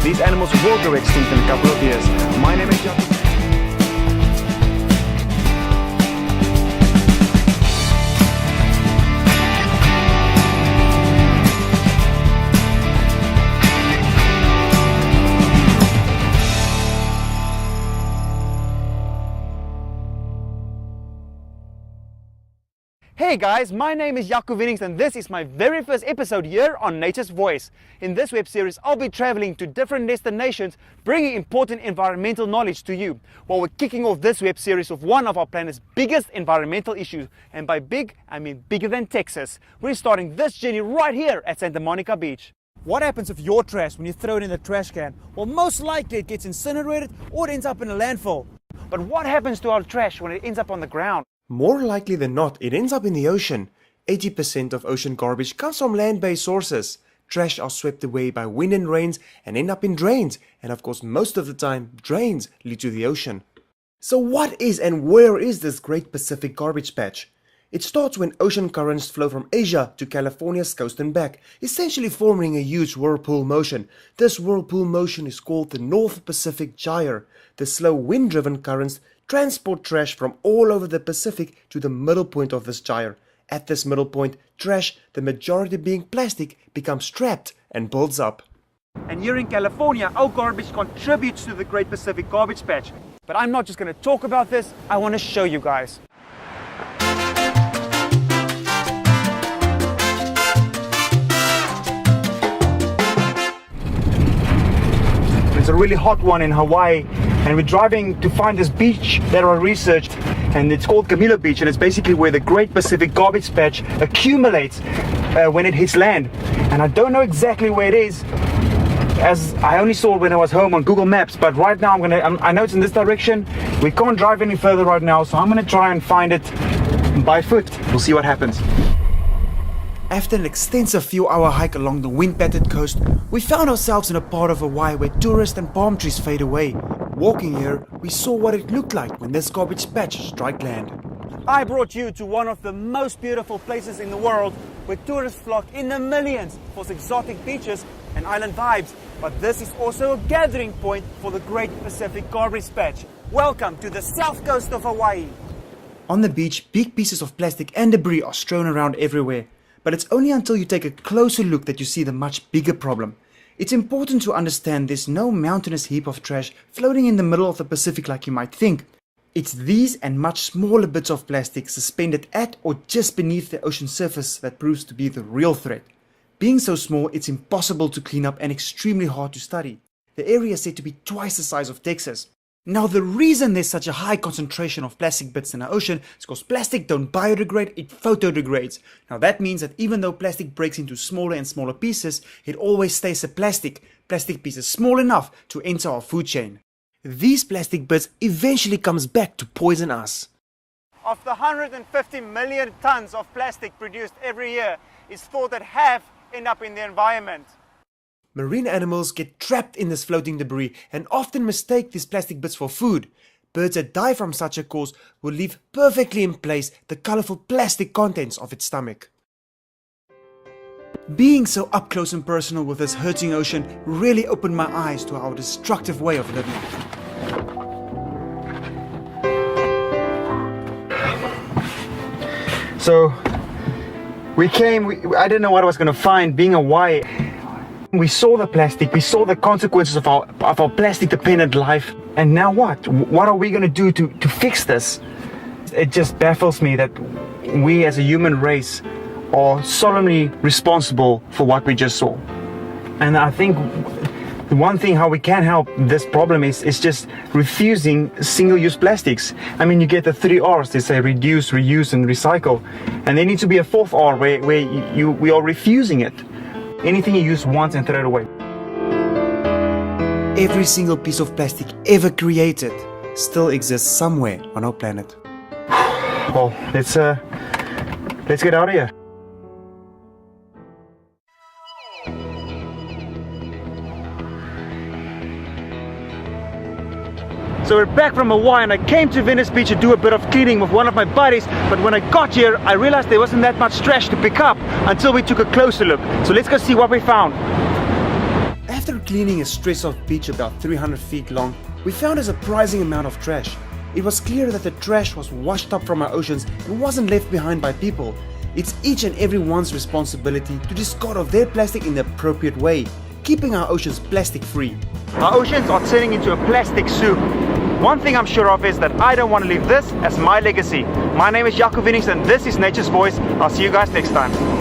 these animals will go extinct in a couple of years. My name is Jaco. Hey guys, my name is Jaco Winnings and this is my very first episode here on Nature's Voice. In this web series, I'll be traveling to different destinations, bringing important environmental knowledge to you. While we're kicking off this web series with one of our planet's biggest environmental issues, and by big, I mean bigger than Texas. We're starting this journey right here at Santa Monica Beach. What happens with your trash when you throw it in the trash can? Well, most likely it gets incinerated or it ends up in a landfill. But what happens to our trash when it ends up on the ground? More likely than not, it ends up in the ocean. 80% of ocean garbage comes from land-based sources. Trash are swept away by wind and rains and end up in drains. And of course, most of the time, drains lead to the ocean. So what is and where is this Great Pacific Garbage Patch? It starts when ocean currents flow from Asia to California's coast and back, essentially forming a huge whirlpool motion. This whirlpool motion is called the North Pacific Gyre. The slow wind-driven currents transport trash from all over the Pacific to the middle point of this gyre. At this middle point, trash, the majority being plastic, becomes trapped and builds up. And here in California, our garbage contributes to the Great Pacific Garbage Patch. But I'm not just going to talk about this, I want to show you guys. It's a really hot one in Hawaii, and we're driving to find this beach that I researched, and it's called Camilo Beach, and it's basically where the Great Pacific Garbage Patch accumulates when it hits land. And I don't know exactly where it is, as I only saw it when I was home on Google Maps, but right now I know it's in this direction. We can't drive any further right now, so I'm going to try and find it by foot. We'll see what happens. After an extensive few-hour hike along the wind-battered coast, we found ourselves in a part of Hawaii where tourists and palm trees fade away. Walking here, we saw what it looked like when this garbage patch struck land. I brought you to one of the most beautiful places in the world, where tourists flock in the millions for exotic beaches and island vibes. But this is also a gathering point for the Great Pacific Garbage Patch. Welcome to the south coast of Hawaii. On the beach, big pieces of plastic and debris are strewn around everywhere. But it's only until you take a closer look that you see the much bigger problem. It's important to understand there's no mountainous heap of trash floating in the middle of the Pacific like you might think. It's these and much smaller bits of plastic suspended at or just beneath the ocean surface that proves to be the real threat. Being so small, it's impossible to clean up and extremely hard to study. The area is said to be twice the size of Texas. Now, the reason there's such a high concentration of plastic bits in the ocean is because plastic don't biodegrade, it photodegrades. Now that means that even though plastic breaks into smaller and smaller pieces, it always stays a plastic pieces small enough to enter our food chain. These plastic bits eventually comes back to poison us. Of the 150 million tons of plastic produced every year, it's thought that half end up in the environment. Marine animals get trapped in this floating debris and often mistake these plastic bits for food. Birds that die from such a cause will leave perfectly in place the colorful plastic contents of its stomach. Being so up close and personal with this hurting ocean really opened my eyes to our destructive way of living. So I didn't know what I was going to find being Hawaii. We saw the plastic, we saw the consequences of our plastic dependent life, and now what? What are we going to do to fix this? It just baffles me that we as a human race are solemnly responsible for what we just saw. And I think the one thing how we can help this problem is just refusing single-use plastics. I mean, you get the 3 R's, they say reduce, reuse and recycle, and there needs to be a 4th R where we are refusing it. Anything you use once and throw it away. Every single piece of plastic ever created still exists somewhere on our planet. Well, let's get out of here. So we're back from Hawaii, and I came to Venice Beach to do a bit of cleaning with one of my buddies, but when I got here I realized there wasn't that much trash to pick up until we took a closer look. So let's go see what we found. After cleaning a stress-off beach about 300 feet long, we found a surprising amount of trash. It was clear that the trash was washed up from our oceans and wasn't left behind by people. It's each and every one's responsibility to discard of their plastic in the appropriate way, keeping our oceans plastic free. Our oceans are turning into a plastic soup. One thing I'm sure of is that I don't want to leave this as my legacy. My name is Jaco Wienings and this is Nature's Voice. I'll see you guys next time.